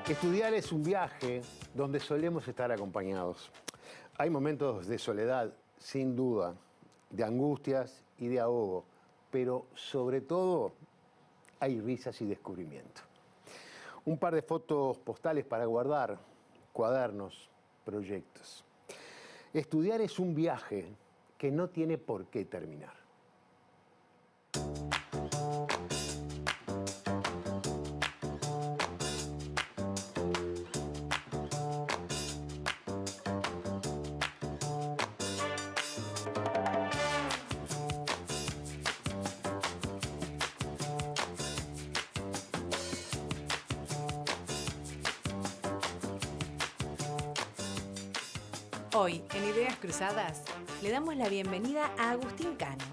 Estudiar es un viaje donde solemos estar acompañados. Hay momentos de soledad, sin duda, de angustias y de ahogo, pero sobre todo hay risas y descubrimiento. Un par de fotos postales para guardar, cuadernos, proyectos. Estudiar es un viaje que no tiene por qué terminar. Hoy, en Ideas Cruzadas, le damos la bienvenida a Agustín Cano,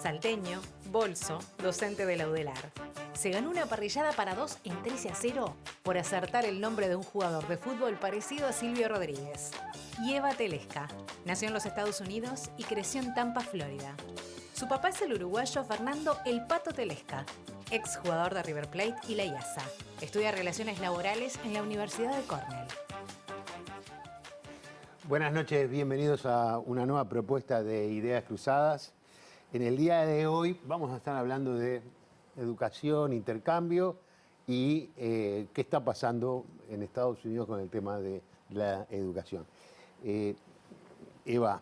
salteño, bolso, docente de la UDELAR. Se ganó una parrillada para dos en 13-0 por acertar el nombre de un jugador de fútbol parecido a Silvio Rodríguez. Y Eva Telesca. Nació en los Estados Unidos y creció en Tampa, Florida. Su papá es el uruguayo Fernando El Pato Telesca, exjugador de River Plate y la IASA. Estudia Relaciones Laborales en la Universidad de Cornell. Buenas noches, bienvenidos a una nueva propuesta de Ideas Cruzadas. En el día de hoy vamos a estar hablando de educación, intercambio y qué está pasando en Estados Unidos con el tema de la educación. Eva,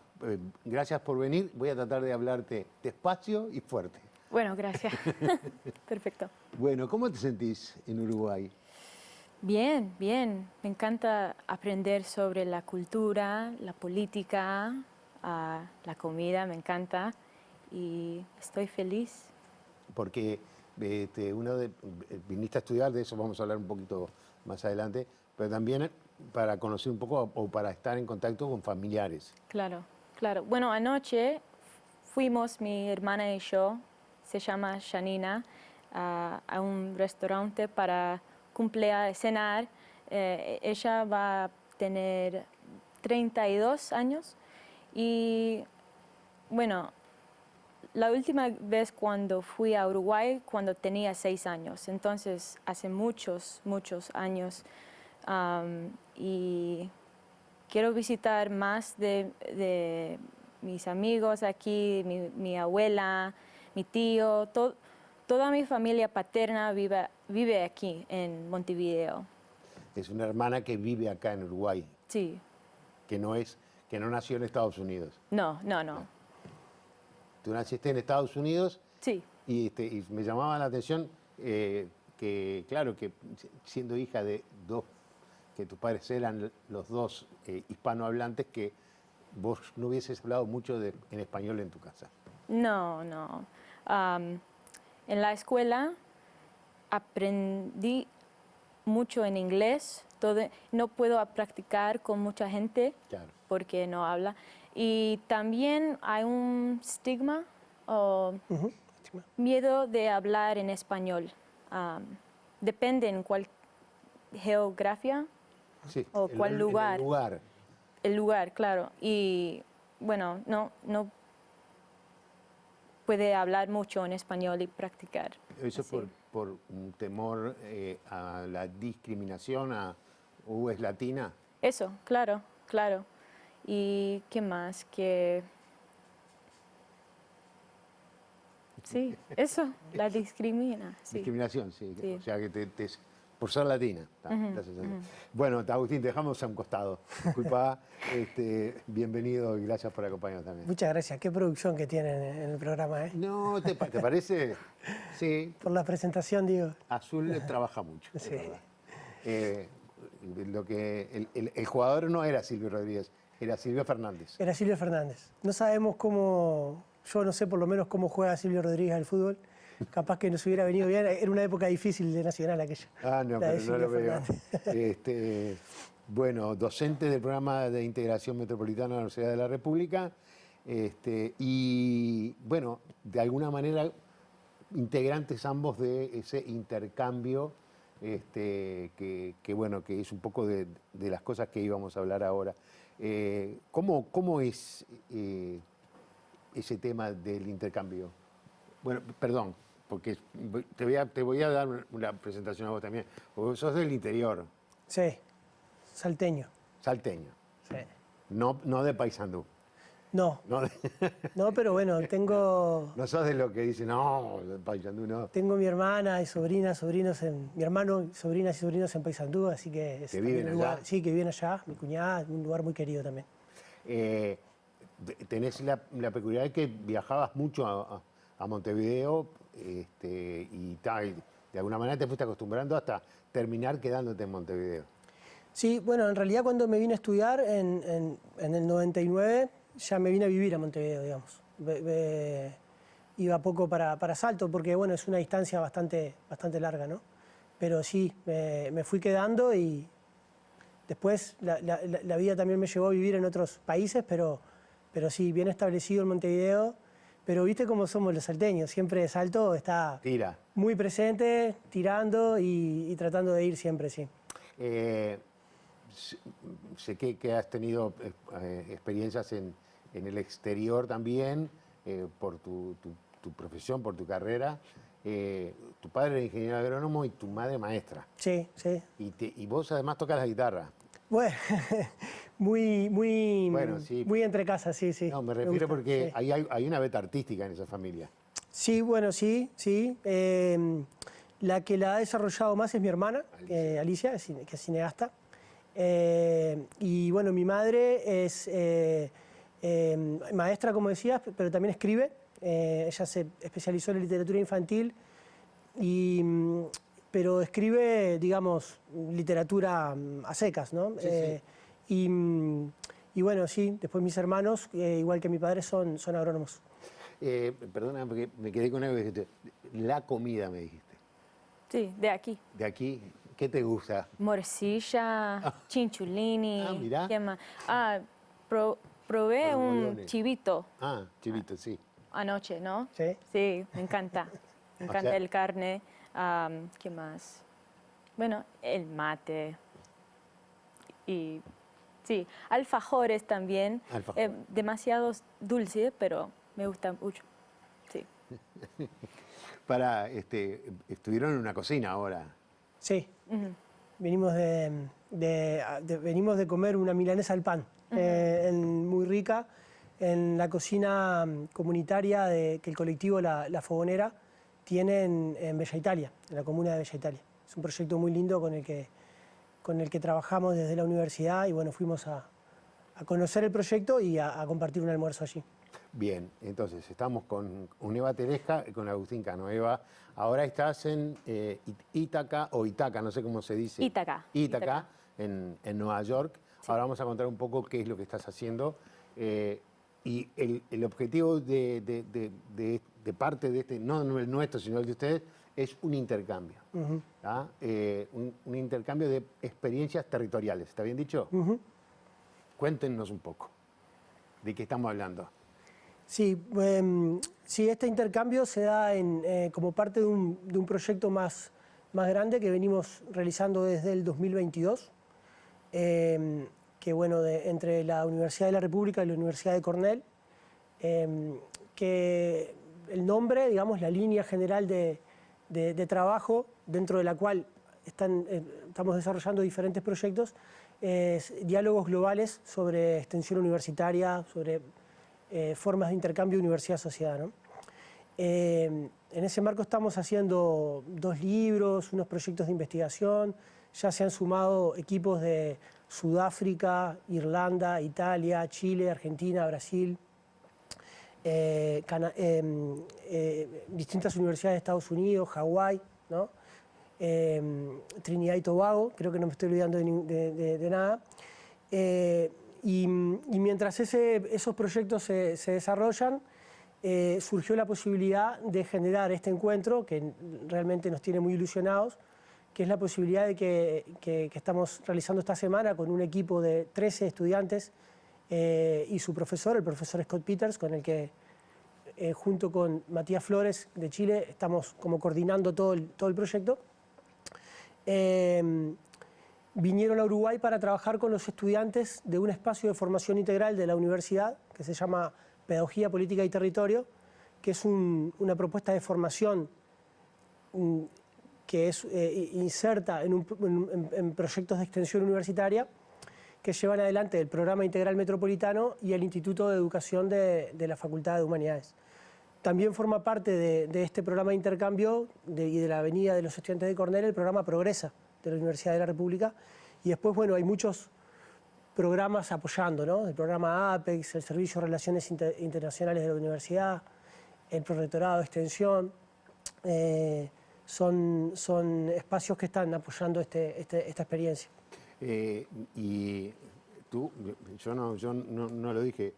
gracias por venir. Voy a tratar de hablarte despacio y fuerte. Bueno, gracias. Perfecto. Bueno, ¿cómo te sentís en Uruguay? Bien, bien. Me encanta aprender sobre la cultura, la política, la comida, me encanta. Y estoy feliz. Porque viniste a estudiar, de eso vamos a hablar un poquito más adelante, pero también para conocer un poco o para estar en contacto con familiares. Claro, claro. Bueno, anoche fuimos, mi hermana y yo, se llama Janina, a un restaurante para cenar. Ella va a tener 32 años y bueno, la última vez cuando fui a Uruguay, cuando tenía 6 años, entonces hace muchos, muchos años, y quiero visitar más de mis amigos aquí, mi abuela, mi tío, toda mi familia paterna vive aquí en Montevideo. Es una hermana que vive acá en Uruguay. Sí. Que no nació en Estados Unidos. No. Tú naciste en Estados Unidos. Sí. Y me llamaba la atención que, claro, que siendo hija de dos, que tus padres eran los dos hispanohablantes, que vos no hubieses hablado mucho en español en tu casa. No. En la escuela aprendí mucho en inglés. No puedo practicar con mucha gente, claro, porque no habla. Y también hay un estigma o miedo de hablar en español. Depende en cuál geografía, sí, o cuál lugar. El lugar. El lugar, claro. Y bueno, no puede hablar mucho en español y practicar. Eso por un temor a la discriminación, es latina. Eso, claro. ¿Y qué más? Sí, eso, la discrimina. Sí. Discriminación, sí. O sea, que por ser latina. Bueno, Agustín, te dejamos a un costado. Disculpa, bienvenido y gracias por acompañarnos también. Muchas gracias. Qué producción que tienen en el programa, ¿eh? No, ¿te parece? Sí. Por la presentación, digo. Azul trabaja mucho. Sí. El jugador no era Silvio Rodríguez, era Silvio Fernández. Era Silvio Fernández. No sabemos cómo, yo no sé por lo menos cómo juega Silvio Rodríguez al fútbol. Capaz que nos hubiera venido bien. Era una época difícil de Nacional aquella. No, pero no lo veo. Bueno, docente del programa de integración metropolitana de la Universidad de la República. Y bueno, de alguna manera integrantes ambos de ese intercambio que es un poco de las cosas que íbamos a hablar ahora. ¿Cómo es ese tema del intercambio? Bueno, perdón, porque te voy a dar una presentación a vos también, porque sos del interior. Sí, salteño. Salteño. Sí. No de Paysandú. No, No, no, pero bueno, no sos de lo que dicen, no, de Paysandú no. tengo mi hermana y sobrinas, mi hermano, sobrinas y sobrinos en Paysandú, así que es ¿Que también viven un lugar, allá? sí, que viven allá, mi cuñada, un lugar muy querido también. Tenés la peculiaridad que viajabas mucho a Montevideo y de alguna manera te fuiste acostumbrando hasta terminar quedándote en Montevideo. Sí, bueno, en realidad cuando me vine a estudiar en el 99, ya me vine a vivir a Montevideo, digamos. Iba poco para Salto, porque bueno, es una distancia bastante larga, ¿no? Pero sí, me fui quedando y después la vida también me llevó a vivir en otros países, pero sí, bien establecido en Montevideo. Pero viste cómo somos los salteños, siempre Salto está Tira. muy presente, tirando y tratando de ir siempre, sí. Sé que has tenido experiencias en el exterior también, por tu profesión, por tu carrera. Tu padre era ingeniero agrónomo y tu madre maestra. Sí, sí. Y vos además tocas la guitarra. Bueno, Bueno, sí. muy entre casas, sí, sí. No, me refiero gusta, porque sí. hay una beta artística en esa familia. Sí, bueno, sí, sí. La que la ha desarrollado más es mi hermana, Alicia, que es cineasta. Y bueno, mi madre es maestra, como decías, pero también escribe. Ella se especializó en literatura infantil, pero escribe, digamos, literatura a secas, ¿no? Sí, Y bueno, sí, después mis hermanos, igual que mi padre, son agrónomos. Perdona, porque me quedé con algo que dijiste. La comida, me dijiste. Sí, de aquí. De aquí, ¿qué te gusta? Morcilla, chinchulini. Ah, mirá. ¿Qué más? Probé un Borbollone. chivito Ah, chivito, sí. anoche, ¿no? Sí. Sí, me encanta. Me O encanta sea- el carne. ¿Qué más? Bueno, el mate. Y sí, alfajores también. Alfajores. Demasiado dulce, pero me gusta mucho. Sí. Estuvieron en una cocina ahora. Sí. Venimos venimos de comer una milanesa al pan, muy rica, en la cocina comunitaria que el colectivo La Fogonera tiene en Bella Italia, en la comuna de Bella Italia. Es un proyecto muy lindo con el que trabajamos desde la universidad y bueno, fuimos a conocer el proyecto y a compartir un almuerzo allí. Bien, entonces estamos con Eva Teresca y con Agustín Cano. Eva, ahora estás en Ítaca, no sé cómo se dice. Ítaca. Ítaca, en Nueva York. Sí. Ahora vamos a contar un poco qué es lo que estás haciendo. Y el objetivo de parte de este, no el nuestro, sino el de ustedes, es un intercambio. Un intercambio de experiencias territoriales. ¿Está bien dicho? Cuéntenos un poco de qué estamos hablando. Sí, sí, este intercambio se da como parte de un proyecto más grande que venimos realizando desde el 2022, que bueno, entre la Universidad de la República y la Universidad de Cornell, que el nombre, digamos, la línea general de trabajo dentro de la cual estamos desarrollando diferentes proyectos, es diálogos globales sobre extensión universitaria, sobre formas de intercambio universidad-sociedad, ¿no? En ese marco estamos haciendo 2 libros, unos proyectos de investigación, ya se han sumado equipos de Sudáfrica, Irlanda, Italia, Chile, Argentina, Brasil, distintas universidades de Estados Unidos, Hawái, ¿no? Trinidad y Tobago, creo que no me estoy olvidando de nada. Y mientras esos proyectos se desarrollan, surgió la posibilidad de generar este encuentro que realmente nos tiene muy ilusionados, que es la posibilidad de que estamos realizando esta semana con un equipo de 13 estudiantes y su profesor, el profesor Scott Peters, con el que junto con Matías Flores de Chile estamos como coordinando todo el proyecto. Vinieron a Uruguay para trabajar con los estudiantes de un espacio de formación integral de la universidad que se llama Pedagogía, Política y Territorio, que es una propuesta de formación que es inserta en proyectos de extensión universitaria que llevan adelante el Programa Integral Metropolitano y el Instituto de Educación de la Facultad de Humanidades. También forma parte de este programa de intercambio y de la Avenida de los Estudiantes de Cornell el programa Progresa de la Universidad de la República. Y después, bueno, hay muchos programas apoyando, ¿no? El programa APEX, el Servicio de Relaciones Internacionales de la Universidad, el Prorrectorado de Extensión. Son espacios que están apoyando esta experiencia. Y tú, yo no lo dije,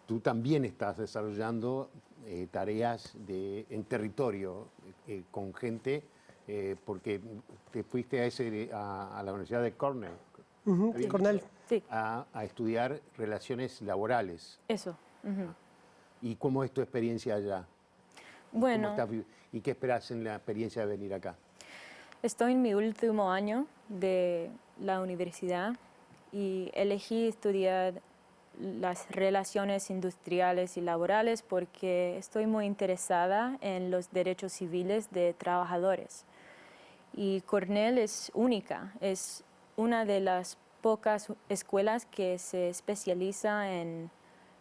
tú también estás desarrollando tareas en territorio con gente, porque te fuiste a la Universidad de Cornell, Cornell. Sí. a estudiar relaciones laborales. Eso. ¿Y cómo es tu experiencia allá? Bueno, ¿Y qué esperas en la experiencia de venir acá? estoy en mi último año de la universidad y elegí estudiar las relaciones industriales y laborales porque estoy muy interesada en los derechos civiles de trabajadores. Y Cornell es única, es una de las pocas escuelas que se especializa en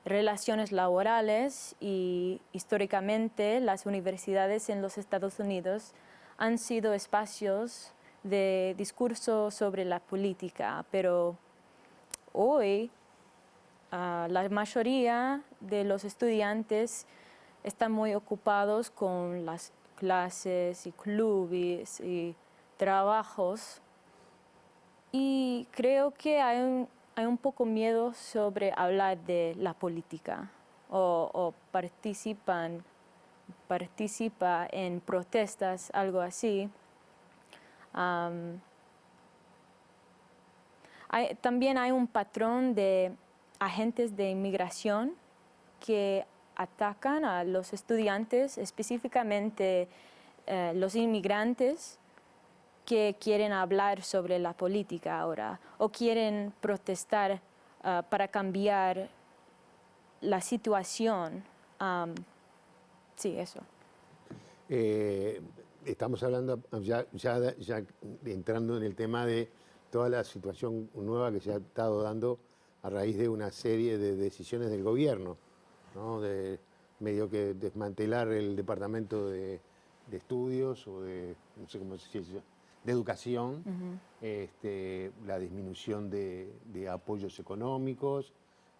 relaciones laborales y históricamente las universidades en los Estados Unidos han sido espacios de discurso sobre la política, pero hoy la mayoría de los estudiantes están muy ocupados con las clases y clubes y trabajos y creo que hay un poco miedo sobre hablar de la política o participa en protestas, algo así. También hay un patrón de agentes de inmigración que atacan a los estudiantes, específicamente los inmigrantes que quieren hablar sobre la política ahora o quieren protestar para cambiar la situación. Sí, eso. Estamos hablando ya entrando en el tema de toda la situación nueva que se ha estado dando a raíz de una serie de decisiones del gobierno, ¿no? De medio que desmantelar el departamento de estudios o no sé cómo se dice, de educación, la disminución de apoyos económicos,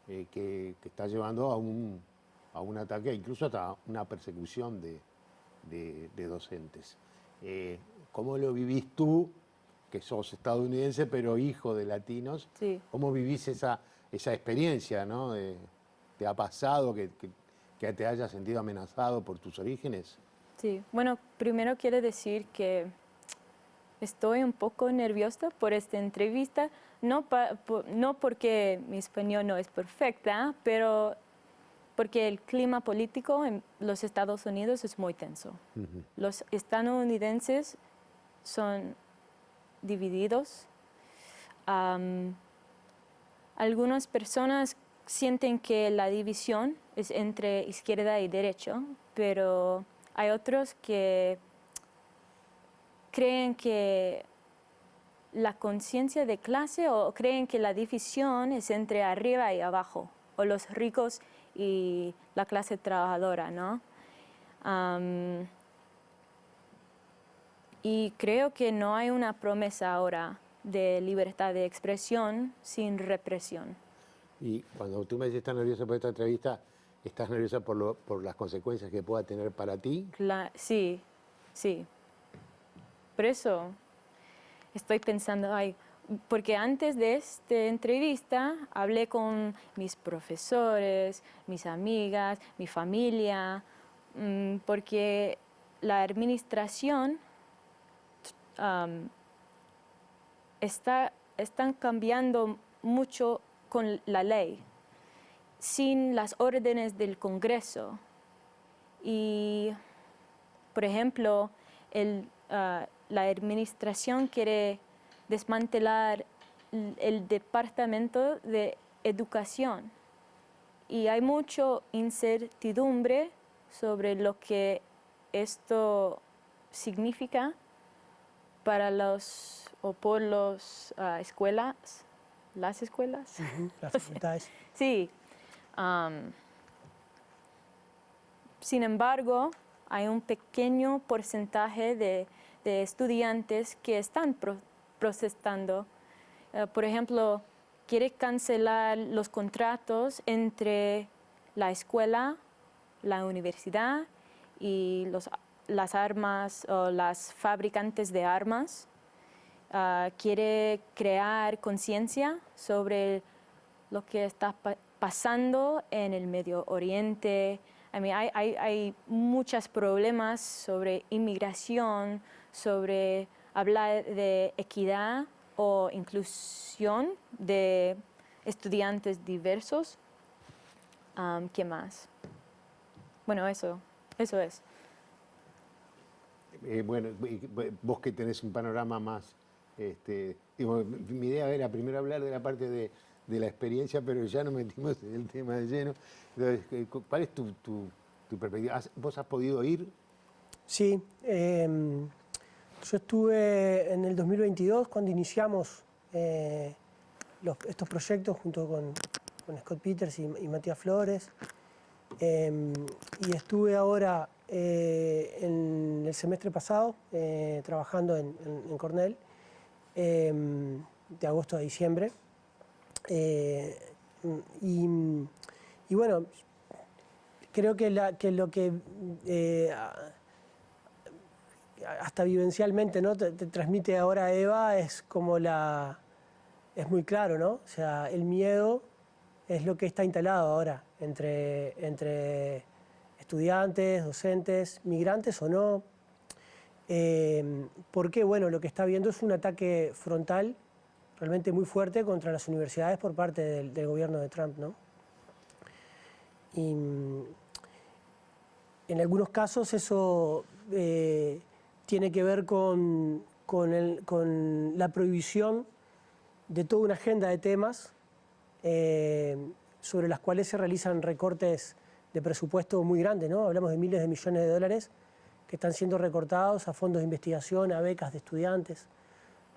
que está llevando a un ataque, incluso hasta una persecución de docentes. ¿Cómo lo vivís tú, que sos estadounidense pero hijo de latinos? Sí. ¿Cómo vivís esa experiencia, ¿no? ¿Te ha pasado que te hayas sentido amenazado por tus orígenes? Sí, bueno, primero quiero decir que estoy un poco nerviosa por esta entrevista, no porque mi español no es perfecta, pero porque el clima político en los Estados Unidos es muy tenso. Los estadounidenses son divididos. Algunas personas sienten que la división es entre izquierda y derecha, pero hay otros que creen que la conciencia de clase o creen que la división es entre arriba y abajo, o los ricos y la clase trabajadora, ¿no? Y creo que no hay una promesa ahora de libertad de expresión sin represión. Y cuando tú me dices que estás nerviosa por esta entrevista, ¿estás nerviosa por las consecuencias que pueda tener para ti? Sí, sí. Por eso estoy pensando, porque antes de esta entrevista hablé con mis profesores, mis amigas, mi familia, porque la administración están cambiando mucho con la ley, sin las órdenes del Congreso. Y, por ejemplo, la administración quiere desmantelar el Departamento de Educación. Y hay mucha incertidumbre sobre lo que esto significa para los o por las escuelas, las escuelas. Las facultades. Sí. Sin embargo, hay un pequeño porcentaje de estudiantes que están protestando. Por ejemplo, quiere cancelar los contratos entre la escuela, la universidad y las armas o las fabricantes de armas. Quiere crear conciencia sobre lo que está pasando en el Medio Oriente. Hay muchos problemas sobre inmigración, sobre hablar de equidad o inclusión de estudiantes diversos. ¿Qué más? Bueno, eso es. Bueno, vos que tenés un panorama más, digo, mi idea era primero hablar de la parte de la experiencia, pero ya nos metimos en el tema de lleno. Entonces, ¿cuál es tu perspectiva? ¿Vos has podido ir? Sí, yo estuve en el 2022 cuando iniciamos estos proyectos junto con Scott Peters y Matías Flores. Y estuve ahora en el semestre pasado trabajando en Cornell, de agosto a diciembre. Y bueno, creo que lo que hasta vivencialmente, ¿no?, te transmite ahora Eva es como es muy claro, ¿no? O sea, el miedo es lo que está instalado ahora entre estudiantes, docentes, migrantes o no. Porque, bueno, lo que está viendo es un ataque frontal realmente muy fuerte contra las universidades por parte del gobierno de Trump, ¿no? Y en algunos casos eso tiene que ver con la prohibición de toda una agenda de temas sobre las cuales se realizan recortes de presupuesto muy grandes, ¿no? Hablamos de miles de millones de dólares que están siendo recortados a fondos de investigación, a becas de estudiantes,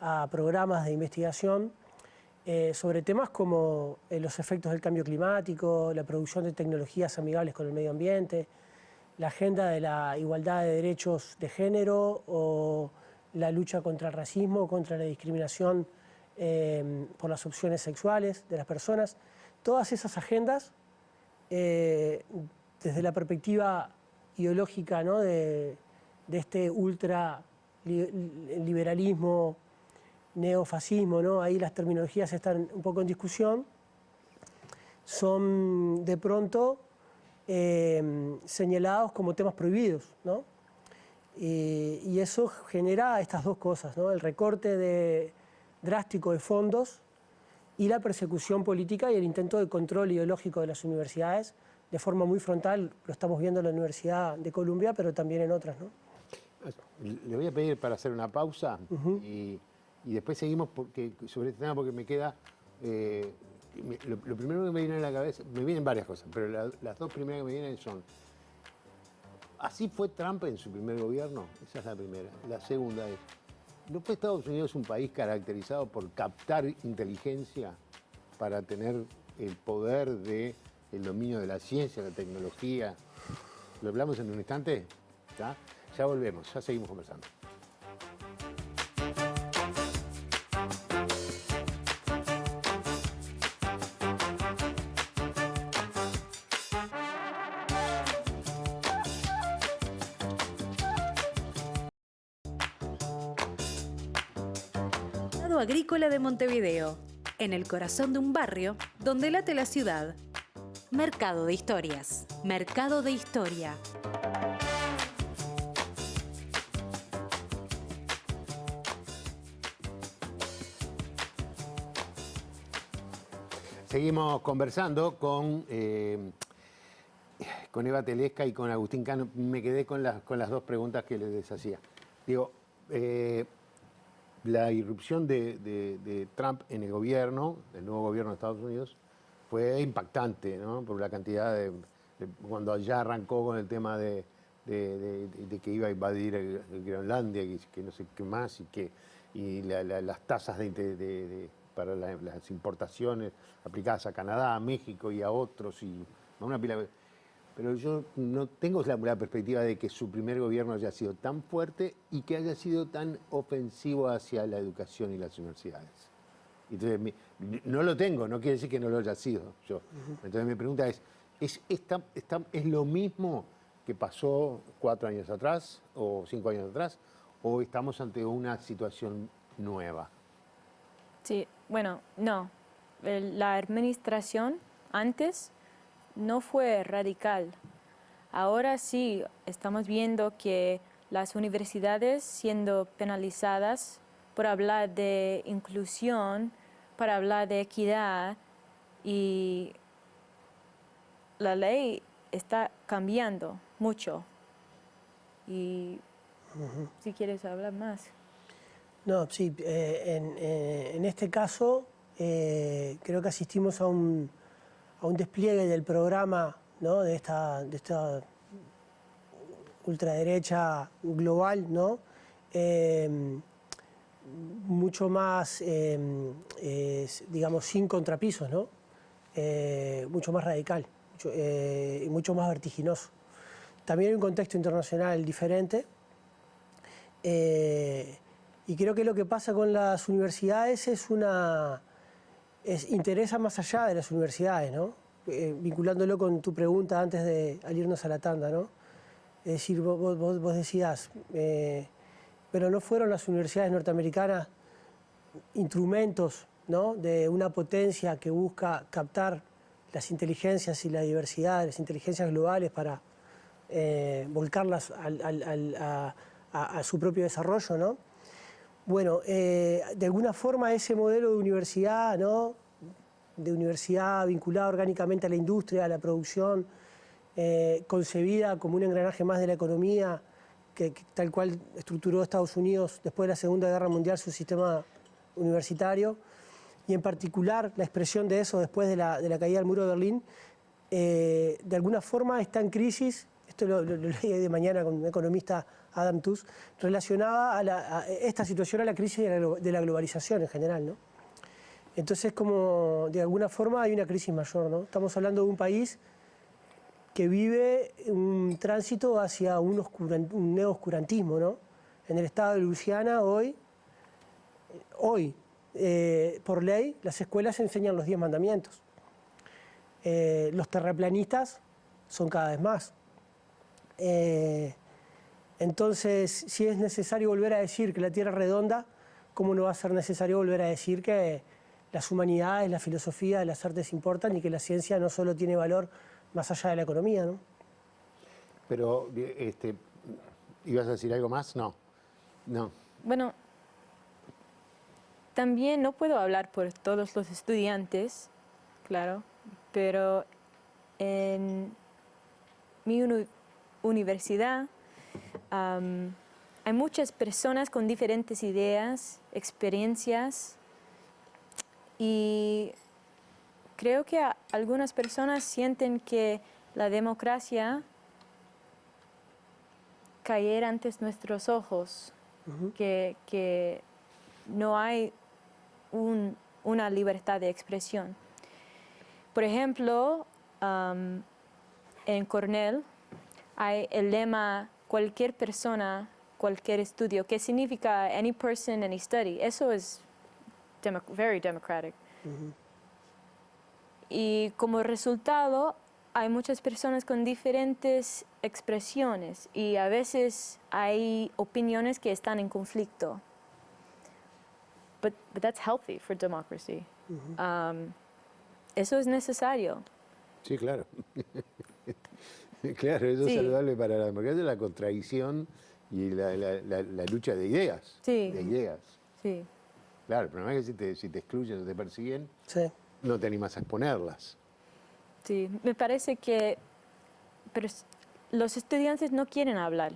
a programas de investigación sobre temas como los efectos del cambio climático, la producción de tecnologías amigables con el medio ambiente, la agenda de la igualdad de derechos de género o la lucha contra el racismo, contra la discriminación por las opciones sexuales de las personas. Todas esas agendas, desde la perspectiva ideológica, ¿no?, de este ultraliberalismo, neofascismo, ¿no?, ahí las terminologías están un poco en discusión, son de pronto señalados como temas prohibidos, ¿no? Y eso genera estas dos cosas, ¿no?, el recorte drástico de fondos y la persecución política y el intento de control ideológico de las universidades de forma muy frontal. Lo estamos viendo en la Universidad de Columbia, pero también en otras, ¿no? Le voy a pedir para hacer una pausa y después seguimos sobre este tema porque me queda... lo primero que me viene a la cabeza, me vienen varias cosas, pero las dos primeras que me vienen son... ¿Así fue Trump en su primer gobierno? Esa es la primera. La segunda es... ¿No fue Estados Unidos un país caracterizado por captar inteligencia para tener el poder del dominio de la ciencia, la tecnología? ¿Lo hablamos en un instante? ¿Ya? Ya volvemos, ya seguimos conversando. Agrícola de Montevideo, en el corazón de un barrio donde late la ciudad. Mercado de Historias. Mercado de Historia. Seguimos conversando con Eva Telesca y con Agustín Cano. Me quedé con las dos preguntas que les hacía. Digo, la irrupción de Trump en el gobierno, del nuevo gobierno de Estados Unidos, fue impactante, ¿no?, por la cantidad cuando ya arrancó con el tema de de que iba a invadir Groenlandia, que no sé qué más, y las tasas para las importaciones aplicadas a Canadá, a México y a otros, y una pila. Pero yo no tengo la perspectiva de que su primer gobierno haya sido tan fuerte y que haya sido tan ofensivo hacia la educación y las universidades. Entonces, no lo tengo, no quiere decir que no lo haya sido yo. Entonces mi pregunta ¿es lo mismo que pasó 4 años atrás o 5 años atrás, o estamos ante una situación nueva? Sí, bueno, no. La administración antes no fue radical. Ahora sí estamos viendo que las universidades siendo penalizadas por hablar de inclusión, para hablar de equidad, y la ley está cambiando mucho. Y si quieres hablar más. No, sí, en este caso creo que asistimos a un despliegue del programa, ¿no?, de esta ultraderecha global, ¿no? Mucho más, digamos, sin contrapisos, ¿no? Mucho más radical y mucho más vertiginoso. También hay un contexto internacional diferente. Y creo que lo que pasa con las universidades interesa más allá de las universidades, ¿no? Vinculándolo con tu pregunta antes de irnos a la tanda, ¿no? Es decir, vos decías, pero no fueron las universidades norteamericanas instrumentos, ¿no?, de una potencia que busca captar las inteligencias y la diversidad, las inteligencias globales para volcarlas a su propio desarrollo, ¿no? Bueno, de alguna forma ese modelo de universidad, ¿no?, de universidad vinculada orgánicamente a la industria, a la producción, concebida como un engranaje más de la economía, que tal cual estructuró Estados Unidos después de la Segunda Guerra Mundial su sistema universitario, y en particular la expresión de eso después de la caída del muro de Berlín, de alguna forma está en crisis. Esto lo leí de mañana con un economista, Adam Tooze, relacionaba a esta situación a la crisis de la globalización en general, ¿no? Entonces, como de alguna forma hay una crisis mayor, ¿no? Estamos hablando de un país que vive un tránsito hacia un neo-oscurantismo, ¿no? En el estado de Luisiana hoy, por ley, las escuelas enseñan los 10 mandamientos. Los terraplanistas son cada vez más. Entonces, si es necesario volver a decir que la Tierra es redonda, ¿cómo no va a ser necesario volver a decir que las humanidades, la filosofía, las artes importan y que la ciencia no solo tiene valor más allá de la economía, ¿no? Pero, ¿ibas a decir algo más? No. Bueno, también no puedo hablar por todos los estudiantes, claro, pero en mi universidad hay muchas personas con diferentes ideas, experiencias, y creo que algunas personas sienten que la democracia cayera ante nuestros ojos, que no hay una libertad de expresión. Por ejemplo, en Cornell hay el lema cualquier persona, cualquier estudio, que significa any person, any study. Eso es very democratic. Y como resultado, hay muchas personas con diferentes expresiones y a veces hay opiniones que están en conflicto. But that's healthy for democracy. Eso es necesario. Sí, claro. Claro, eso es saludable para la democracia, la contradicción y la lucha de ideas. Sí. De ideas. Sí. Claro, el problema es que si te excluyen o te persiguen, no te animas a exponerlas. Sí, me parece que los estudiantes no quieren hablar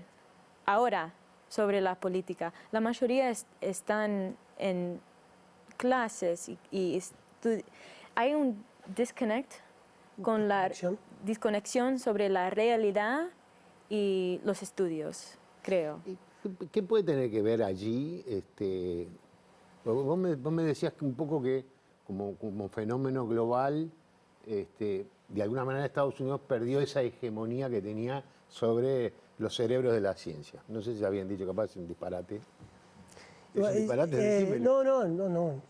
ahora sobre la política. La mayoría están en clases y hay un desconexión sobre la realidad y los estudios, creo. ¿Qué puede tener que ver allí? Vos me decías que un poco que como fenómeno global, de alguna manera Estados Unidos perdió esa hegemonía que tenía sobre los cerebros de la ciencia. No sé si habían dicho, capaz es un disparate. ¿Es un disparate? Decímelo. No.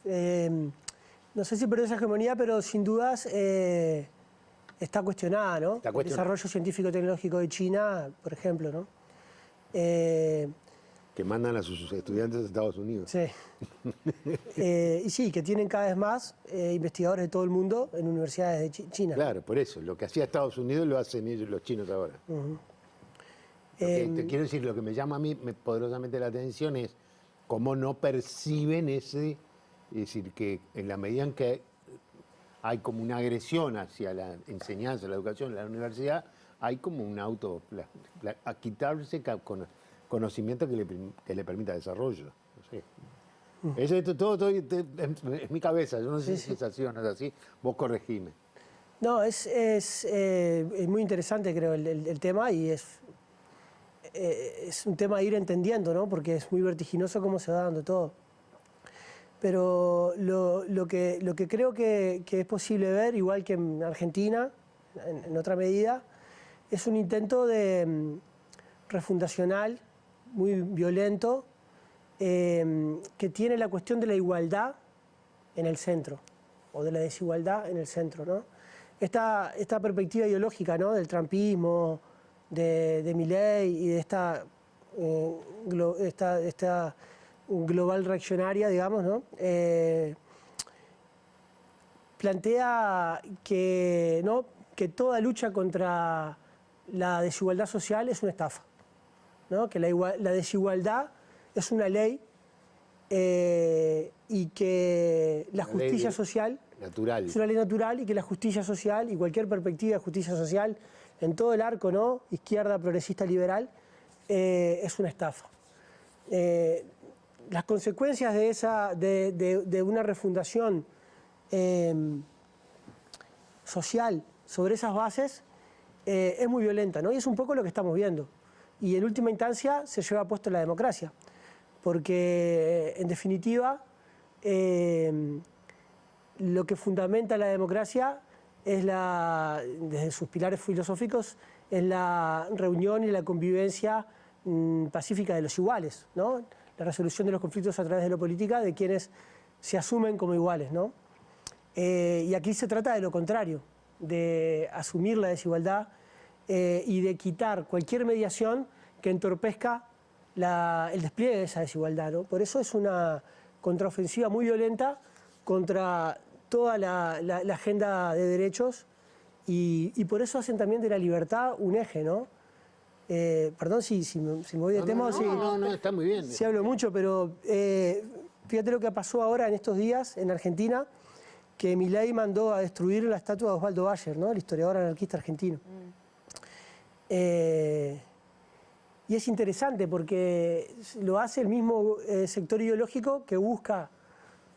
No sé si perdió esa hegemonía, pero sin dudas está cuestionada, ¿no? Está El cuestionada. desarrollo científico-tecnológico de China, por ejemplo, ¿no? Que mandan a sus estudiantes a Estados Unidos. Sí. Y sí, que tienen cada vez más investigadores de todo el mundo en universidades de China. Claro, por eso. Lo que hacía Estados Unidos lo hacen ellos, los chinos ahora. Te quiero decir, lo que me llama a mí poderosamente la atención es cómo no perciben ese... Es decir, que en la medida en que hay como una agresión hacia la enseñanza, la educación, la universidad, hay como un a quitarse conocimiento que le permita desarrollo. No sé. Todo es mi cabeza, yo no sé si es así o no es así, vos corregime. No, es muy interesante, creo, el tema, y es un tema a ir entendiendo, ¿no? Porque es muy vertiginoso cómo se va dando todo. Pero lo que creo que es posible ver, igual que en Argentina, en otra medida, es un intento de refundacional muy violento, que tiene la cuestión de la igualdad en el centro, o de la desigualdad en el centro, ¿no? Esta perspectiva ideológica, ¿no? Del trumpismo, de Milei y de esta global reaccionaria, digamos, ¿no? Plantea que toda lucha contra la desigualdad social es una estafa, ¿no? Que la desigualdad es una ley, y que la justicia social natural. es una ley natural, y que la justicia social y cualquier perspectiva de justicia social en todo el arco, ¿no? Izquierda, progresista, liberal, es una estafa. Las consecuencias de una refundación social sobre esas bases es muy violenta, ¿no? Y es un poco lo que estamos viendo. Y en última instancia se lleva puesto la democracia, porque en definitiva lo que fundamenta la democracia es desde sus pilares filosóficos, es la reunión y la convivencia pacífica de los iguales, ¿no? La resolución de los conflictos a través de la política de quienes se asumen como iguales, ¿no? Y aquí se trata de lo contrario, de asumir la desigualdad y de quitar cualquier mediación que entorpezca el despliegue de esa desigualdad, ¿no? Por eso es una contraofensiva muy violenta contra toda la agenda de derechos, y por eso hacen también de la libertad un eje, ¿no? Perdón si me voy de tema. No, está muy bien. Sí hablo mucho, pero fíjate lo que pasó ahora en estos días en Argentina, que Milei mandó a destruir la estatua de Osvaldo Bayer, ¿no? El historiador anarquista argentino. Y es interesante porque lo hace el mismo sector ideológico que busca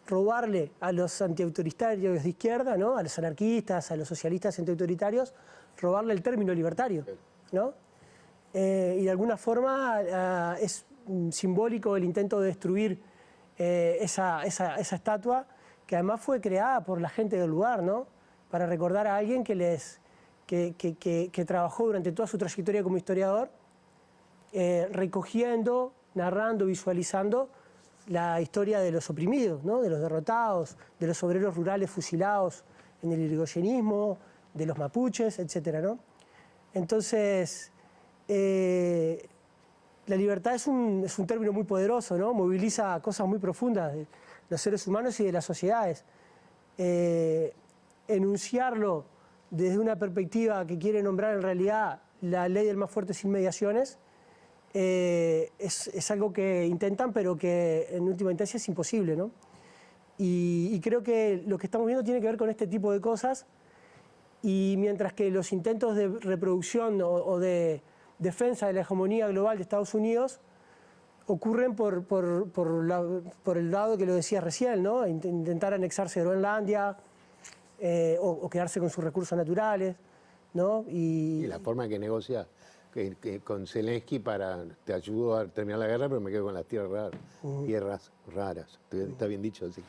robarle a los antiautoritarios de izquierda, ¿no? A los anarquistas, a los socialistas antiautoritarios, robarle el término libertario, ¿no? Y de alguna forma es simbólico el intento de destruir esa estatua, que además fue creada por la gente del lugar, ¿no? Para recordar a alguien que trabajó durante toda su trayectoria como historiador, recogiendo, narrando, visualizando la historia de los oprimidos, ¿no? De los derrotados, de los obreros rurales fusilados en el irigoyenismo, de los mapuches, etcétera, ¿no? Entonces, la libertad es un término muy poderoso, ¿no? Moviliza cosas muy profundas de los seres humanos y de las sociedades. Enunciarlo desde una perspectiva que quiere nombrar en realidad la ley del más fuerte sin mediaciones, es algo que intentan, pero que en última instancia es imposible, ¿no? Y creo que lo que estamos viendo tiene que ver con este tipo de cosas, y mientras que los intentos de reproducción o de defensa de la hegemonía global de Estados Unidos ocurren por el lado que lo decía recién, ¿no? Intentar anexarse Groenlandia, o quedarse con sus recursos naturales, ¿no? Y la forma en que negocia con Zelensky te ayudo a terminar la guerra, pero me quedo con las tierras raras. ¿Está bien dicho? Sí.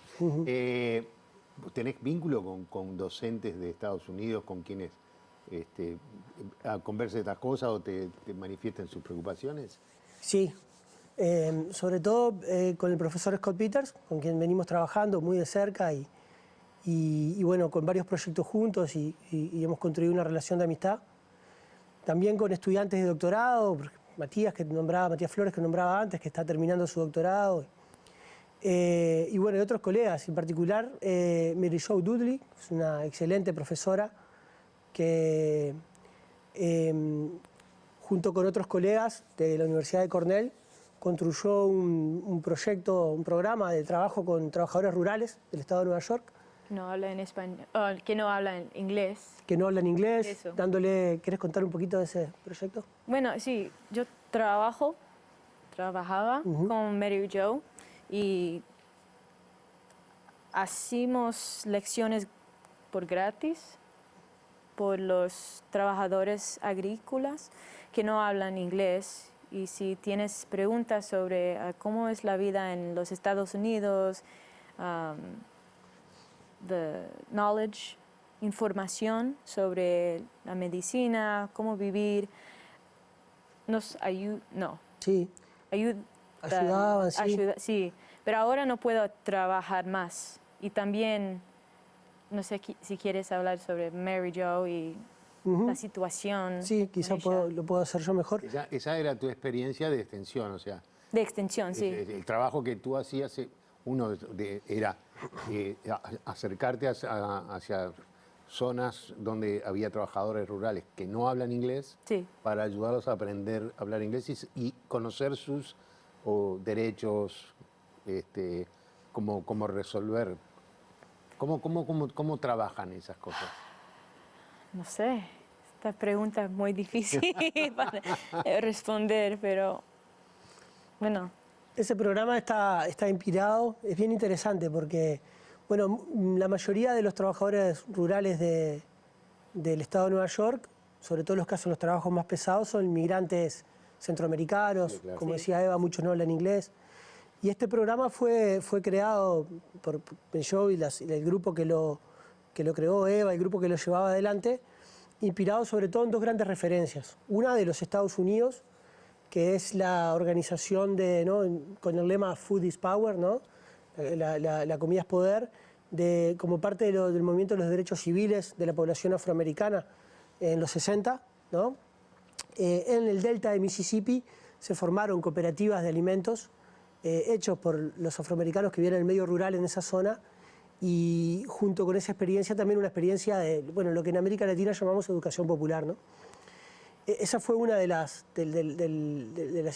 ¿Tenés vínculo con docentes de Estados Unidos con quienes conversen estas cosas o te manifiesten sus preocupaciones? Sí, sobre todo con el profesor Scott Peters, con quien venimos trabajando muy de cerca y bueno, con varios proyectos juntos y hemos construido una relación de amistad. También con estudiantes de doctorado, Matías Flores, que nombraba antes, que está terminando su doctorado. Y bueno, y otros colegas, en particular Mary Jo Dudley, es una excelente profesora que junto con otros colegas de la Universidad de Cornell construyó un programa de trabajo con trabajadores rurales del estado de Nueva York. No habla en español, que no habla en inglés. Que no hablan inglés, Eso. ¿Querés contar un poquito de ese proyecto? Bueno, sí, yo trabajaba con Mary Jo y hacíamos lecciones por gratis por los trabajadores agrícolas que no hablan inglés. Y si tienes preguntas sobre cómo es la vida en los Estados Unidos, información sobre la medicina, cómo vivir, Sí. Ayudaban, sí. Sí, pero ahora no puedo trabajar más. Y también, no sé si quieres hablar sobre Mary Jo y la situación. Sí, quizá lo puedo hacer yo mejor. Esa era tu experiencia de extensión, o sea. De extensión, sí. El trabajo que tú hacías, era acercarte hacia zonas donde había trabajadores rurales que no hablan inglés, Sí. para ayudarlos a aprender a hablar inglés y conocer sus derechos, cómo resolver. ¿Cómo trabajan esas cosas? No sé, esta pregunta es muy difícil para responder, pero bueno. Ese programa está inspirado, es bien interesante porque, bueno, la mayoría de los trabajadores rurales del estado de Nueva York, sobre todo los que hacen los trabajos más pesados, son inmigrantes centroamericanos, sí, claro. como decía Eva, muchos no hablan inglés. Y este programa fue creado por yo y el grupo que lo creó, Eva, el grupo que lo llevaba adelante, inspirado sobre todo en dos grandes referencias. Una de los Estados Unidos, que es la organización con el lema Food is Power, ¿no? La comida es poder, como parte del movimiento de los derechos civiles de la población afroamericana en los 60, ¿no? En el delta de Mississippi se formaron cooperativas de alimentos hechos por los afroamericanos que viven en el medio rural en esa zona, y junto con esa experiencia también una experiencia de lo que en América Latina llamamos educación popular, ¿no? Esa fue una de las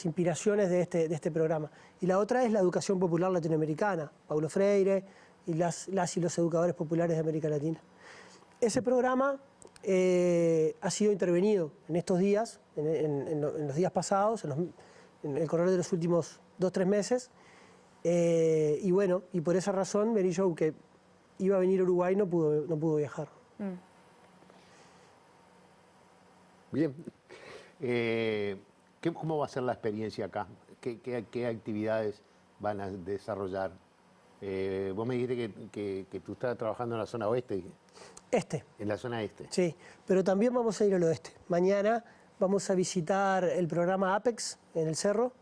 inspiraciones de este programa. Y la otra es la educación popular latinoamericana, Paulo Freire y las y los educadores populares de América Latina. Ese programa ha sido intervenido en estos días, en los días pasados, en el correr de los últimos 2-3 meses. Y por esa razón, Mary Jo, que iba a venir a Uruguay, no pudo viajar. Bien. ¿Cómo va a ser la experiencia acá? ¿Qué actividades van a desarrollar? Vos me dijiste que tú estás trabajando en la zona oeste. En la zona este. Sí, pero también vamos a ir al oeste. Mañana vamos a visitar el programa Apex en el Cerro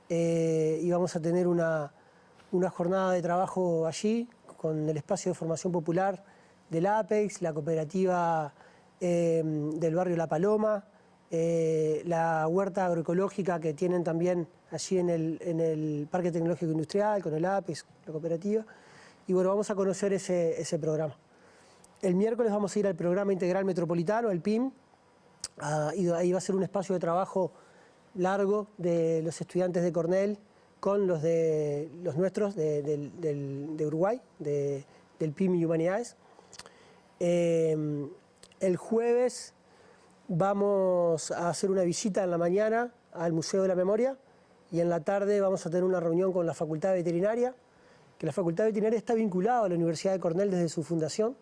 y vamos a tener una jornada de trabajo allí con el espacio de formación popular del Apex, la cooperativa del barrio La Paloma, la huerta agroecológica que tienen también allí en el Parque Tecnológico Industrial, con el Apex, la cooperativa. Y bueno, vamos a conocer ese programa. El miércoles vamos a ir al Programa Integral Metropolitano, el PIM. Y ahí va a ser un espacio de trabajo largo de los estudiantes de Cornell con los nuestros de Uruguay, del PIM y Humanidades. El jueves vamos a hacer una visita en la mañana al Museo de la Memoria y en la tarde vamos a tener una reunión con la Facultad de Veterinaria, que la Facultad de Veterinaria está vinculada a la Universidad de Cornell desde su fundación,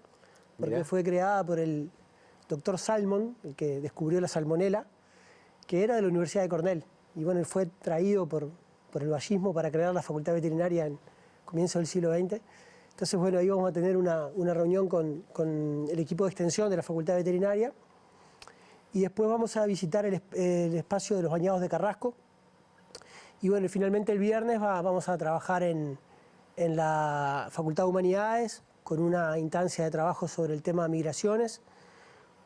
porque fue creada por el doctor Salmon, el que descubrió la salmonela, que era de la Universidad de Cornell. Y bueno, él fue traído por el vallismo para crear la Facultad Veterinaria en comienzo del siglo XX. Entonces, bueno, ahí vamos a tener una reunión con el equipo de extensión de la Facultad Veterinaria. Y después vamos a visitar el espacio de los Bañados de Carrasco. Y bueno, finalmente el viernes vamos a trabajar en la Facultad de Humanidades con una instancia de trabajo sobre el tema de migraciones,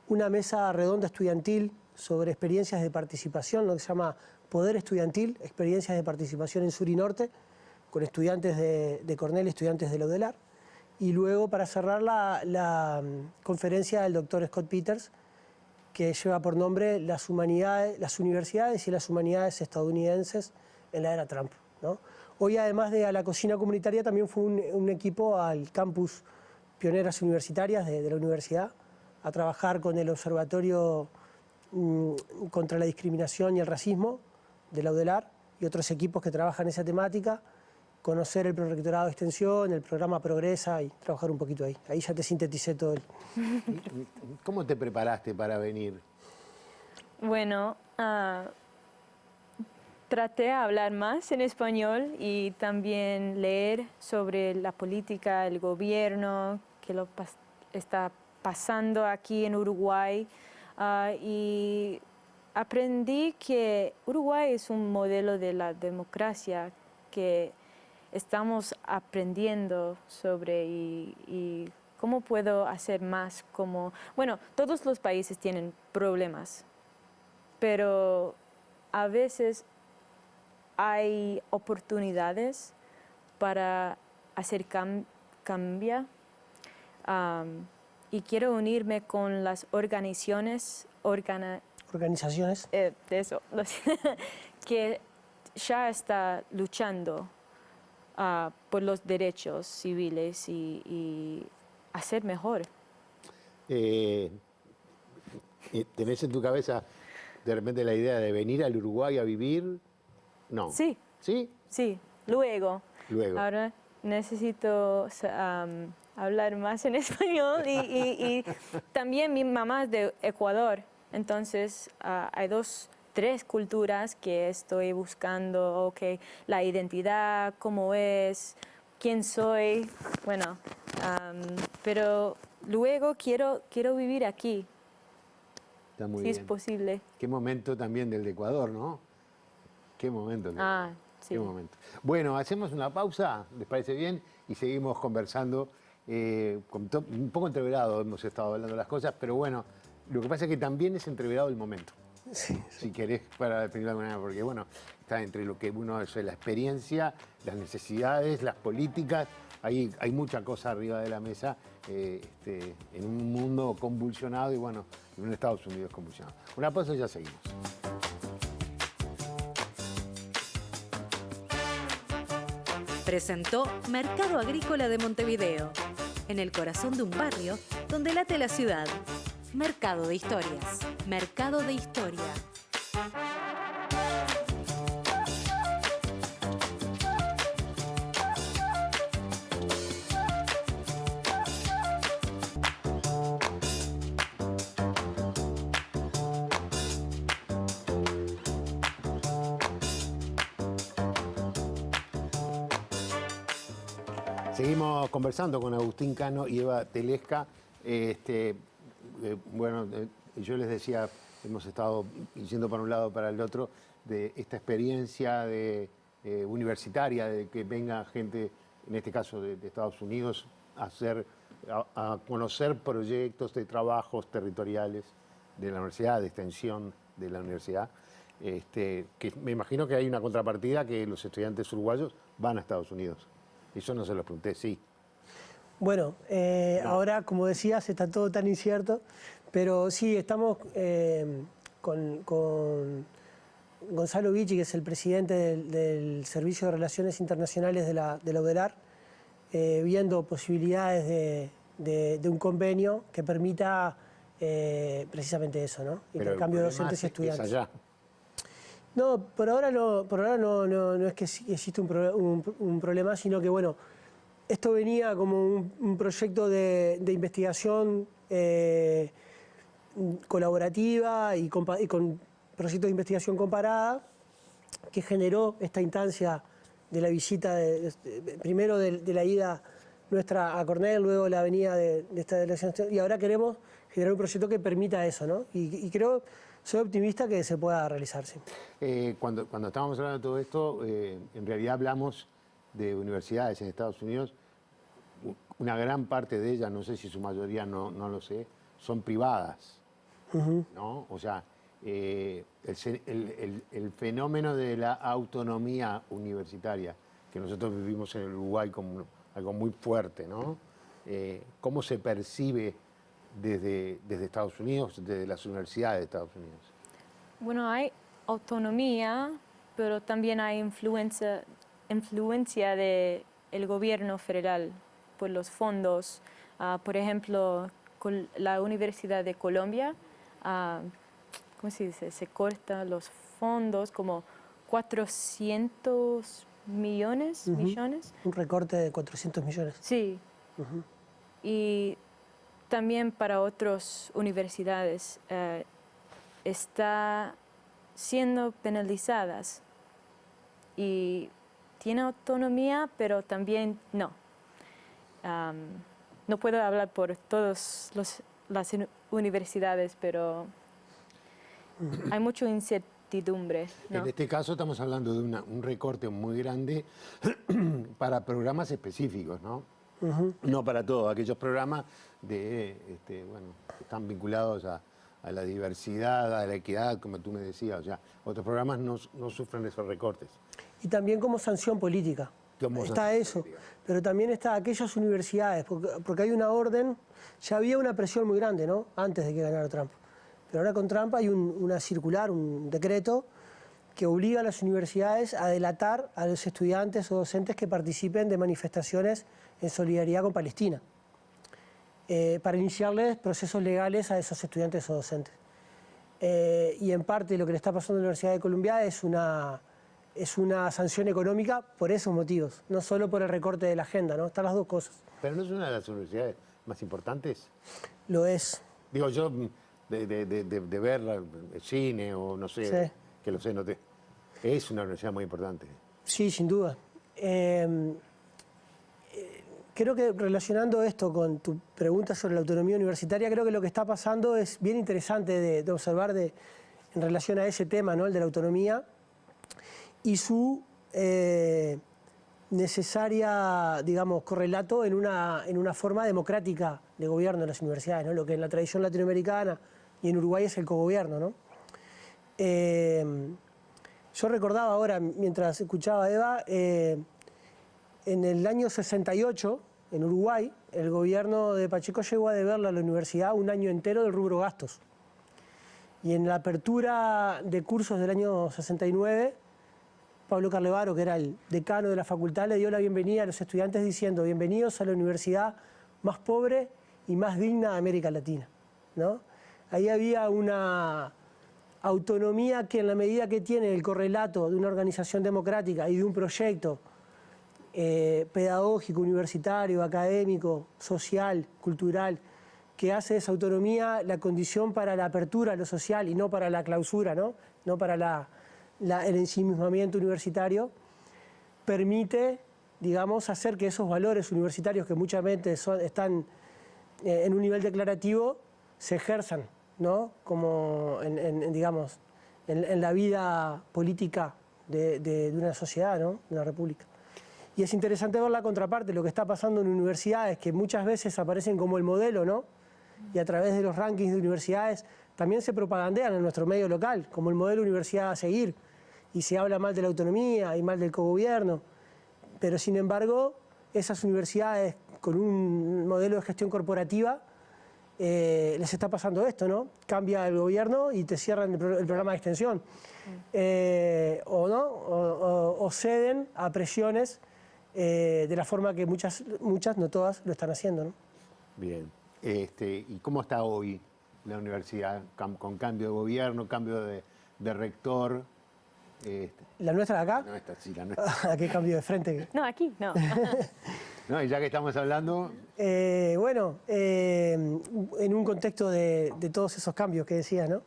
una mesa redonda estudiantil sobre experiencias de participación, lo que se llama Poder Estudiantil, experiencias de participación en Sur y Norte, con estudiantes de Cornell y estudiantes de la UDELAR. Y luego, para cerrar, la conferencia del doctor Scott Peters, que lleva por nombre las universidades y las humanidades estadounidenses en la era Trump, ¿no? Hoy, además de a la cocina comunitaria, también fue un equipo al campus Pioneras Universitarias de la universidad a trabajar con el Observatorio contra la Discriminación y el Racismo de la UDELAR y otros equipos que trabajan esa temática, conocer el Prorectorado de Extensión, el programa Progresa y trabajar un poquito ahí. Ahí ya te sinteticé todo. ¿Cómo te preparaste para venir? Bueno, traté de hablar más en español y también leer sobre la política, el gobierno, qué está pasando aquí en Uruguay. Y aprendí que Uruguay es un modelo de la democracia que estamos aprendiendo sobre y cómo puedo hacer más como... Bueno, todos los países tienen problemas, pero a veces hay oportunidades para hacer cambio. Y quiero unirme con las organizaciones que ya está luchando por los derechos civiles y hacer mejor. ¿Tenés en tu cabeza de repente la idea de venir al Uruguay a vivir? No. Sí. ¿Sí? Sí, luego. Luego. Ahora necesito hablar más en español y también mi mamá es de Ecuador, entonces hay tres culturas que estoy buscando, okay, la identidad, cómo es, quién soy, bueno, pero luego quiero vivir aquí. Está muy si bien. Es posible. Qué momento también del de Ecuador, ¿no? Qué momento. Sí. Qué momento. Bueno, hacemos una pausa, ¿les parece bien? Y seguimos conversando. Un poco entreverado hemos estado hablando de las cosas, pero bueno, lo que pasa es que también es entreverado el momento. Sí. Si querés, para definirlo de alguna manera, porque bueno, está entre lo que uno hace, la experiencia, las necesidades, las políticas, hay mucha cosa arriba de la mesa en un mundo convulsionado y bueno, en un Estados Unidos convulsionado. Una pausa y ya seguimos. Presentó Mercado Agrícola de Montevideo, en el corazón de un barrio donde late la ciudad. Mercado de Historias. Mercado de Historia. Seguimos conversando con Agustín Cano y Eva Telesca. Yo les decía, hemos estado yendo para un lado para el otro, de esta experiencia universitaria, de que venga gente, en este caso de Estados Unidos, a conocer proyectos de trabajos territoriales de la universidad, de extensión de la universidad. Que me imagino que hay una contrapartida que los estudiantes uruguayos van a Estados Unidos. Eso no se lo pregunté, sí. Bueno, ahora, como decías, está todo tan incierto, pero sí, estamos con Gonzalo Vichy, que es el presidente del Servicio de Relaciones Internacionales de la UDELAR, viendo posibilidades de un convenio que permita precisamente eso, ¿no? Intercambio de docentes y estudiantes. Es allá. No, por ahora no es que existe un problema, sino que, bueno, esto venía como un proyecto de investigación colaborativa y con proyecto de investigación comparada que generó esta instancia de la visita, primero de la ida nuestra a Cornell, luego la venida de esta delegación, y ahora queremos generar un proyecto que permita eso, ¿no? Y creo, soy optimista que se pueda realizar, sí. Cuando estábamos hablando de todo esto, en realidad hablamos de universidades en Estados Unidos. Una gran parte de ellas, no sé si su mayoría, no lo sé, son privadas, ¿no? O sea, el fenómeno de la autonomía universitaria, que nosotros vivimos en el Uruguay como algo muy fuerte, ¿no? ¿Cómo se percibe desde Estados Unidos, desde las universidades de Estados Unidos? Bueno, hay autonomía, pero también hay influencia del gobierno federal por los fondos. Por ejemplo, con la Universidad de Colombia, ¿cómo se dice? Se cortan los fondos como 400 millones. Un recorte de 400 millones. Sí. Y también para otras universidades está siendo penalizadas y tiene autonomía, pero también no. No puedo hablar por todas las universidades, pero hay mucha incertidumbre, ¿no? En este caso estamos hablando de un recorte muy grande para programas específicos, ¿no? No para todos, aquellos programas que están vinculados a la diversidad, a la equidad, como tú me decías. O sea, otros programas no sufren esos recortes. Y también como sanción política. Está eso, pero también está aquellas universidades, porque hay una orden, ya había una presión muy grande, ¿no? Antes de que ganara Trump. Pero ahora con Trump hay una circular, un decreto que obliga a las universidades a delatar a los estudiantes o docentes que participen de manifestaciones en solidaridad con Palestina, para iniciarles procesos legales a esos estudiantes o docentes. Y en parte lo que le está pasando a la Universidad de Columbia es una sanción económica por esos motivos, no solo por el recorte de la agenda, ¿no? Están las dos cosas. ¿Pero no es una de las universidades más importantes? Lo es. Digo, yo de ver el cine o no sé, Sí. que lo sé, no te... Es una universidad muy importante. Sí, sin duda. Creo que relacionando esto con tu pregunta sobre la autonomía universitaria, creo que lo que está pasando es bien interesante de observar en relación a ese tema, ¿no? El de la autonomía y su necesaria, digamos, correlato en una forma democrática de gobierno de las universidades, ¿no? Lo que en la tradición latinoamericana y en Uruguay es el cogobierno, ¿no? Yo recordaba ahora, mientras escuchaba a Eva, en el año 68, en Uruguay, el gobierno de Pacheco llegó a deberle a la universidad un año entero del rubro gastos. Y en la apertura de cursos del año 69, Pablo Carlevaro, que era el decano de la facultad, le dio la bienvenida a los estudiantes diciendo: bienvenidos a la universidad más pobre y más digna de América Latina, ¿no? Ahí había una autonomía que, en la medida que tiene el correlato de una organización democrática y de un proyecto pedagógico, universitario, académico, social, cultural, que hace de esa autonomía la condición para la apertura a lo social y no para la clausura, ¿no? No para el ensimismamiento universitario, permite, digamos, hacer que esos valores universitarios que muchas veces están en un nivel declarativo se ejerzan, ¿no? Como digamos, en la vida política de una sociedad, ¿no? De una república. Y es interesante ver la contraparte, lo que está pasando en universidades, que muchas veces aparecen como el modelo, ¿no? Y a través de los rankings de universidades también se propagandean en nuestro medio local, como el modelo universidad a seguir. Y se habla mal de la autonomía y mal del cogobierno. Pero sin embargo, esas universidades con un modelo de gestión corporativa les está pasando esto, ¿no? Cambia el gobierno y te cierran el programa de extensión. O ceden a presiones de la forma que muchas, no todas, lo están haciendo, ¿no? Bien. ¿Y cómo está hoy la universidad? Con cambio de gobierno, cambio de rector. ¿La nuestra de acá? La nuestra, sí, la nuestra. ¿A qué cambio de frente? No, aquí no. No, y ya que estamos hablando... En un contexto de todos esos cambios que decías, ¿no?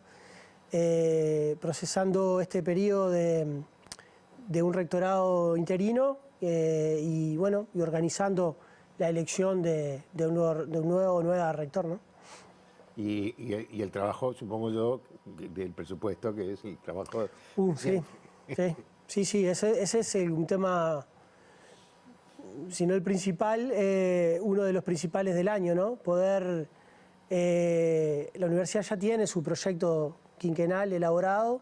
procesando este periodo de un rectorado interino y organizando la elección de un nuevo o nueva rector, ¿no? Y el trabajo, supongo yo, del presupuesto, que es el trabajo... Sí, ese es un tema, si no el principal, uno de los principales del año, ¿no? La universidad ya tiene su proyecto quinquenal elaborado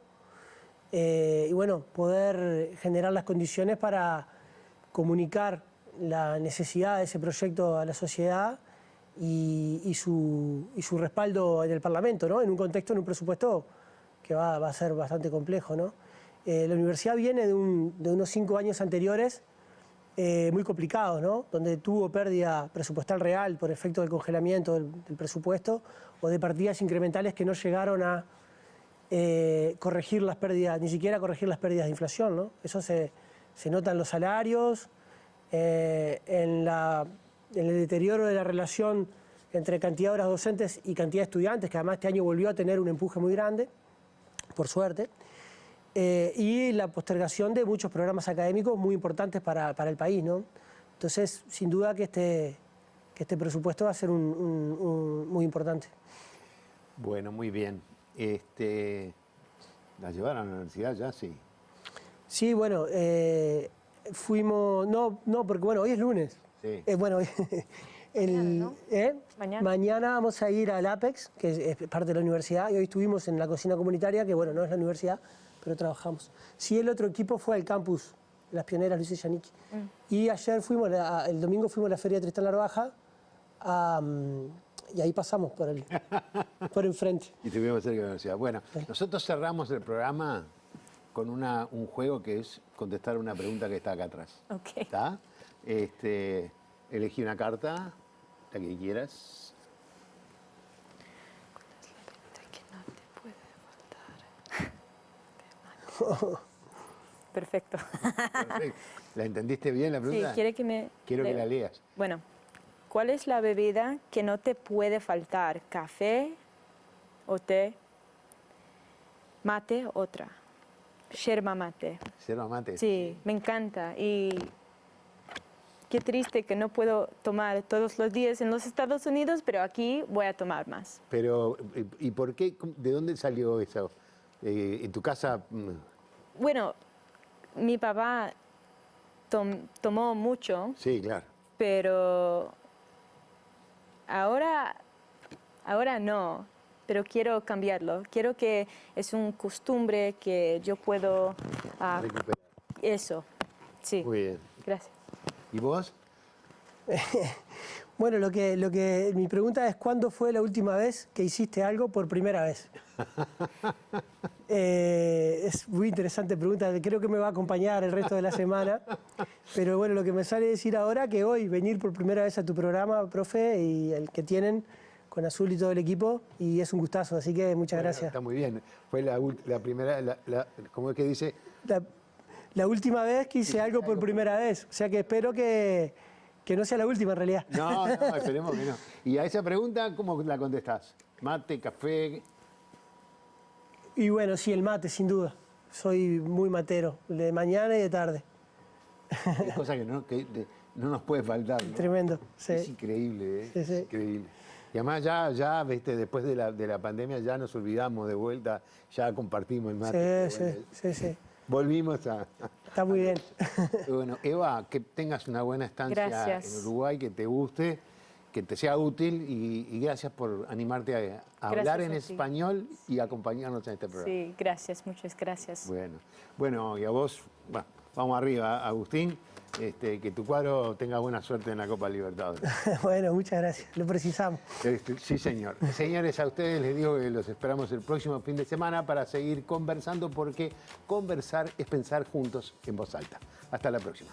y poder generar las condiciones para comunicar la necesidad de ese proyecto a la sociedad y su respaldo en el Parlamento, ¿no? En un contexto, en un presupuesto que va a ser bastante complejo, ¿no? La universidad viene de unos 5 años anteriores muy complicados, ¿no? Donde tuvo pérdida presupuestal real por efecto del congelamiento del presupuesto o de partidas incrementales que no llegaron a corregir las pérdidas, ni siquiera corregir las pérdidas de inflación, ¿no? Eso se nota en los salarios, en el deterioro de la relación entre cantidad de horas docentes y cantidad de estudiantes, que además este año volvió a tener un empuje muy grande, por suerte, y la postergación de muchos programas académicos muy importantes para el país, ¿no? Entonces, sin duda que este presupuesto va a ser muy importante. Bueno, muy bien. ¿La llevaron a la universidad ya? Sí. Sí, bueno, fuimos... No, porque bueno, hoy es lunes. Sí. Mañana vamos a ir al Apex, que es parte de la universidad, y hoy estuvimos en la cocina comunitaria, que bueno, no es la universidad, pero trabajamos. Sí, el otro equipo fue al campus, Las Pioneras, Luis y Yanicky. Y ayer el domingo fuimos a la Feria de Tristán Narvaja, y ahí pasamos por enfrente. Y estuvimos cerca de la universidad. Bueno, nosotros cerramos el programa con un juego que es contestar una pregunta que está acá atrás. Ok. ¿Está? Elegí una carta, la que quieras. Perfecto. Perfecto. ¿La entendiste bien la pregunta? Sí, quiero que la leas. Bueno, ¿cuál es la bebida que no te puede faltar? ¿Café o té? ¿Mate? Otra. Yerba mate. ¿Yerba mate? Sí, me encanta. Y qué triste que no puedo tomar todos los días en los Estados Unidos, pero aquí voy a tomar más. Pero, ¿y por qué? ¿De dónde salió eso? ¿En tu casa? Bueno, mi papá tomó mucho. Sí, claro. Pero ahora no, pero quiero cambiarlo. Quiero que es una costumbre que yo puedo... recuperar. Eso, sí. Muy bien. Gracias. ¿Y vos? Bueno, mi pregunta es, ¿cuándo fue la última vez que hiciste algo por primera vez? Es muy interesante pregunta, creo que me va a acompañar el resto de la semana. Pero bueno, lo que me sale decir ahora que hoy venir por primera vez a tu programa, profe, y el que tienen con Azul y todo el equipo, y es un gustazo, así que muchas gracias. Está muy bien. Fue la primera, ¿cómo es que dice? La última vez que hice algo por primera vez, o sea que espero que no sea la última en realidad. No, esperemos que no. Y a esa pregunta, ¿cómo la contestás? ¿Mate, café? Y bueno, sí, el mate, sin duda. Soy muy matero, de mañana y de tarde. Es cosa que no nos puede faltar, ¿no? Tremendo, sí. Es increíble, ¿eh? Sí, sí. Es increíble. Y además ya ¿viste? Después de la pandemia ya nos olvidamos de vuelta, ya compartimos el mate. Sí. Volvimos a... Está muy bien. Bueno, Eva, que tengas una buena estancia Gracias. en Uruguay, que te guste, que te sea útil y gracias por animarte a hablar en español y acompañarnos en este programa. Sí, gracias, muchas gracias. Bueno, y a vos, vamos arriba, Agustín, que tu cuadro tenga buena suerte en la Copa Libertadores. Bueno, muchas gracias, lo precisamos. Sí, señor. Señores, a ustedes les digo que los esperamos el próximo fin de semana para seguir conversando, porque conversar es pensar juntos en voz alta. Hasta la próxima.